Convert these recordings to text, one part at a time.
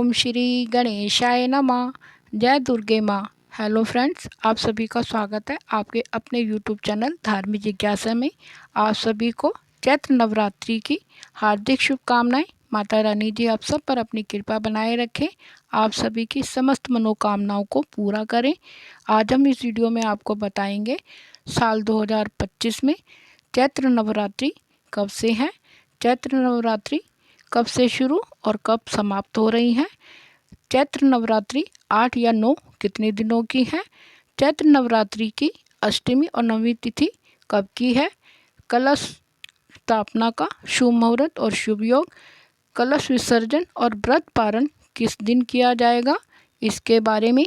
ओम श्री गणेशाय नमः। जय दुर्गे माँ। हेलो फ्रेंड्स, आप सभी का स्वागत है आपके अपने यूट्यूब चैनल धार्मिक जिज्ञासा में। आप सभी को चैत्र नवरात्रि की हार्दिक शुभकामनाएं। माता रानी जी आप सब पर अपनी कृपा बनाए रखें, आप सभी की समस्त मनोकामनाओं को पूरा करें। आज हम इस वीडियो में आपको बताएंगे साल 2025 में चैत्र नवरात्रि कब से है, चैत्र नवरात्रि कब से शुरू और कब समाप्त हो रही हैं, चैत्र नवरात्रि 8 या 9 कितने दिनों की है, चैत्र नवरात्रि की अष्टमी और नवमी तिथि कब की है, कलश स्थापना का शुभ मुहूर्त और शुभ योग, कलश विसर्जन और व्रत पारण किस दिन किया जाएगा, इसके बारे में।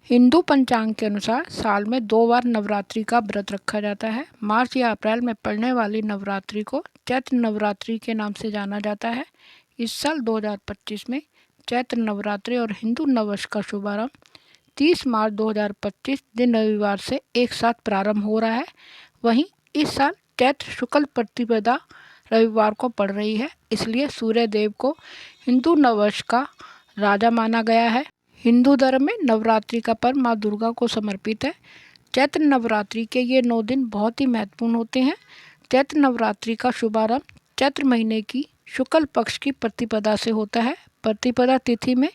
हिंदू पंचांग के अनुसार साल में 2 बार नवरात्रि का व्रत रखा जाता है। मार्च या अप्रैल में पड़ने वाली नवरात्रि को चैत्र नवरात्रि के नाम से जाना जाता है। इस साल 2025 में चैत्र नवरात्रि और हिंदू नववर्ष का शुभारंभ 30 मार्च 2025 दिन रविवार से एक साथ प्रारंभ हो रहा है। वहीं इस साल चैत्र शुक्ल प्रतिपदा रविवार को पड़ रही है, इसलिए सूर्य देव को हिंदू नववर्ष का राजा माना गया है। हिंदू धर्म में नवरात्रि का पर्व माँ दुर्गा को समर्पित है। चैत्र नवरात्रि के ये 9 दिन बहुत ही महत्वपूर्ण होते हैं। चैत्र नवरात्रि का शुभारंभ चैत्र महीने की शुक्ल पक्ष की प्रतिपदा से होता है। प्रतिपदा तिथि में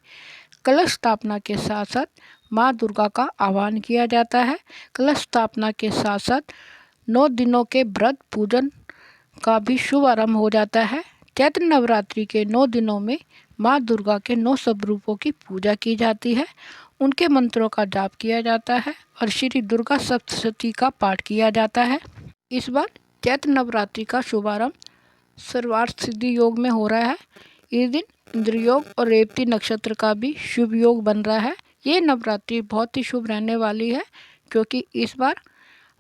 कलश स्थापना के साथ साथ माँ दुर्गा का आह्वान किया जाता है। कलश स्थापना के साथ साथ 9 दिनों के व्रत पूजन का भी शुभ आरंभ हो जाता है। चैत्र नवरात्रि के 9 दिनों में माँ दुर्गा के 9 स्वरूपों की पूजा की जाती है, उनके मंत्रों का जाप किया जाता है और श्री दुर्गा सप्तशती का पाठ किया जाता है। इस बार चैत्र नवरात्रि का शुभारंभ सर्वार्थ सिद्धि योग में हो रहा है। इस दिन इंद्र योग और रेवती नक्षत्र का भी शुभ योग बन रहा है। ये नवरात्रि बहुत ही शुभ रहने वाली है, क्योंकि इस बार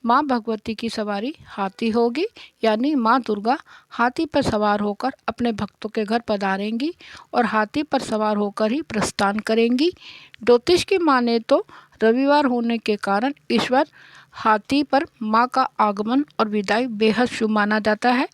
माँ भगवती की सवारी हाथी होगी, यानी माँ दुर्गा हाथी पर सवार होकर अपने भक्तों के घर पधारेंगी और हाथी पर सवार होकर ही प्रस्थान करेंगी। ज्योतिष की माने तो रविवार होने के कारण इस बार हाथी पर माँ का आगमन और विदाई बेहद शुभ माना जाता है।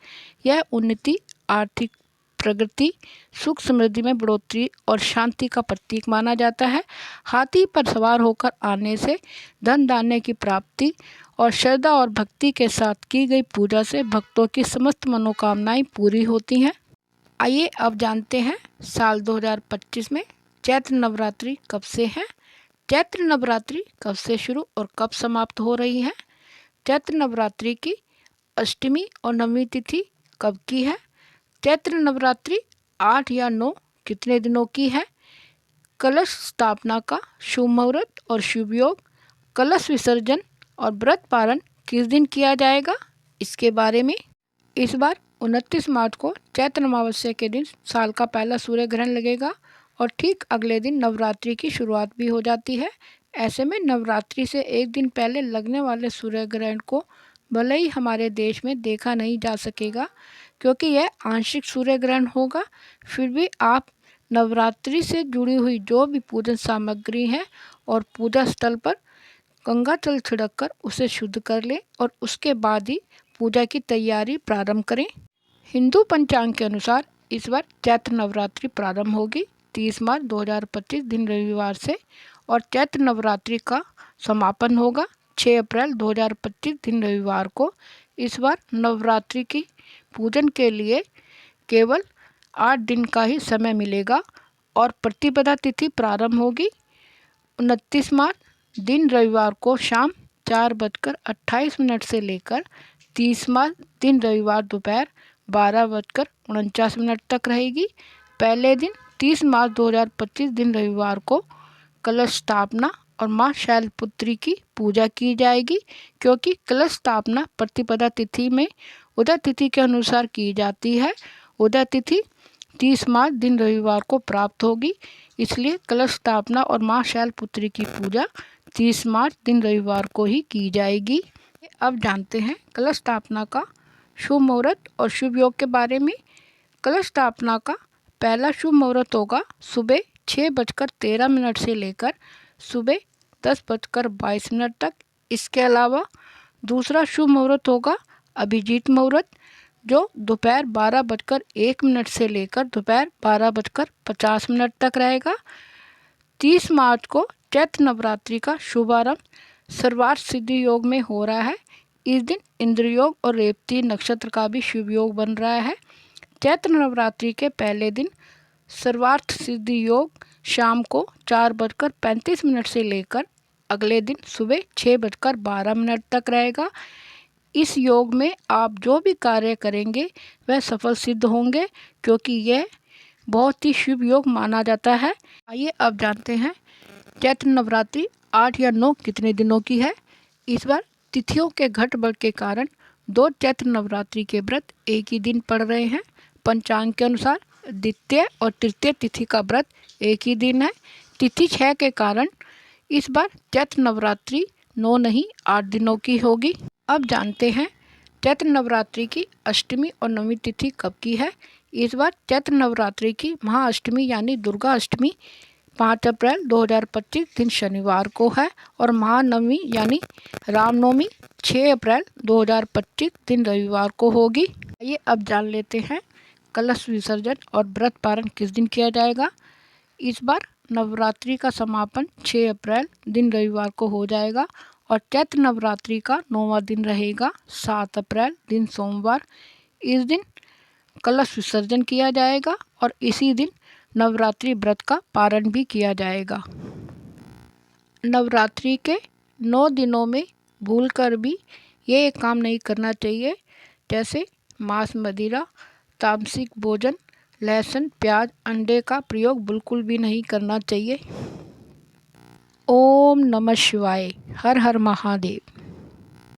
यह उन्नति, आर्थिक प्रगति, सुख समृद्धि में बढ़ोतरी और शांति का प्रतीक माना जाता है। हाथी पर सवार होकर आने से धन धान्य की प्राप्ति और श्रद्धा और भक्ति के साथ की गई पूजा से भक्तों की समस्त मनोकामनाएं पूरी होती हैं। आइए अब जानते हैं साल 2025 में चैत्र नवरात्रि कब से है, चैत्र नवरात्रि कब से शुरू और कब समाप्त हो रही है, चैत्र नवरात्रि की अष्टमी और नवमी तिथि कब की है, चैत्र नवरात्रि 8 या 9 कितने दिनों की है, कलश स्थापना का शुभ मुहूर्त और शुभ योग, कलश विसर्जन और व्रत पारण किस दिन किया जाएगा, इसके बारे में। इस बार 29 मार्च को चैत्र अमावस्या के दिन साल का पहला सूर्य ग्रहण लगेगा और ठीक अगले दिन नवरात्रि की शुरुआत भी हो जाती है। ऐसे में नवरात्रि से एक दिन पहले लगने वाले सूर्य ग्रहण को भले ही हमारे देश में देखा नहीं जा सकेगा, क्योंकि यह आंशिक सूर्य ग्रहण होगा, फिर भी आप नवरात्रि से जुड़ी हुई जो भी पूजन सामग्री है और पूजा स्थल पर गंगा जल छिड़ककर उसे शुद्ध कर लें और उसके बाद ही पूजा की तैयारी प्रारंभ करें। हिंदू पंचांग के अनुसार इस बार चैत्र नवरात्रि प्रारंभ होगी 30 मार्च 2025 दिन रविवार से और चैत्र नवरात्रि का समापन होगा 6 अप्रैल 2025 दिन रविवार को। इस बार नवरात्रि की पूजन के लिए केवल 8 दिन का ही समय मिलेगा और प्रतिपदा तिथि प्रारंभ होगी 29 मार्च दिन रविवार को शाम 4:28 से लेकर 30 मार्च दिन रविवार दोपहर 12:49 तक रहेगी। पहले दिन 30 मार्च 2025 दिन रविवार को कलश स्थापना और माँ शैलपुत्री की पूजा की जाएगी, क्योंकि कलश स्थापना प्रतिपदा तिथि में उदय तिथि के अनुसार की जाती है। उदय तिथि 30 मार्च दिन रविवार को प्राप्त होगी, इसलिए कलश स्थापना और माँ शैलपुत्री की पूजा 30 मार्च दिन रविवार को ही की जाएगी। अब जानते हैं कलश स्थापना का शुभ मुहूर्त और शुभ योग के बारे में। कलश स्थापना का पहला शुभ मुहूर्त होगा सुबह 6:13 से लेकर सुबह 10:22 तक। इसके अलावा दूसरा शुभ मुहूर्त होगा अभिजीत मुहूर्त जो दोपहर 12:01 से लेकर दोपहर 12:50 तक रहेगा। 30 मार्च को चैत्र नवरात्रि का शुभारंभ सर्वार्थ सिद्धि योग में हो रहा है। इस दिन इंद्र योग और रेवती नक्षत्र का भी शुभ योग बन रहा है। चैत्र नवरात्रि के पहले दिन सर्वार्थ सिद्धि योग शाम को 4:35 से लेकर अगले दिन सुबह 6:12 तक रहेगा। इस योग में आप जो भी कार्य करेंगे वह सफल सिद्ध होंगे, क्योंकि यह बहुत ही शुभ योग माना जाता है। आइए अब जानते हैं चैत्र नवरात्रि 8 या 9 कितने दिनों की है। इस बार तिथियों के घट बढ़ के कारण 2 चैत्र नवरात्रि के व्रत एक ही दिन पड़ रहे हैं। पंचांग के अनुसार द्वितीय और तृतीय तिथि का व्रत एक ही दिन है। तिथि 6 के कारण इस बार चैत्र नवरात्रि 9 नहीं 8 दिनों की होगी। अब जानते हैं चैत्र नवरात्रि की अष्टमी और नवमी तिथि कब की है। इस बार चैत्र नवरात्रि की महाअष्टमी यानी दुर्गा अष्टमी 5 अप्रैल 2025 दिन शनिवार को है और महानवमी यानी रामनवमी 6 अप्रैल 2025 दिन रविवार को होगी। आइए अब जान लेते हैं कलश विसर्जन और व्रत पारण किस दिन किया जाएगा। इस बार नवरात्रि का समापन 6 अप्रैल दिन रविवार को हो जाएगा और चैत्र नवरात्रि का 9वां दिन रहेगा 7 अप्रैल दिन सोमवार। इस दिन कलश विसर्जन किया जाएगा और इसी दिन नवरात्रि व्रत का पारण भी किया जाएगा। नवरात्रि के 9 दिनों में भूलकर भी ये काम नहीं करना चाहिए, जैसे मांस मदिरा, तामसिक भोजन, लहसुन प्याज अंडे का प्रयोग बिल्कुल भी नहीं करना चाहिए। ओम नमः शिवाय। हर हर महादेव।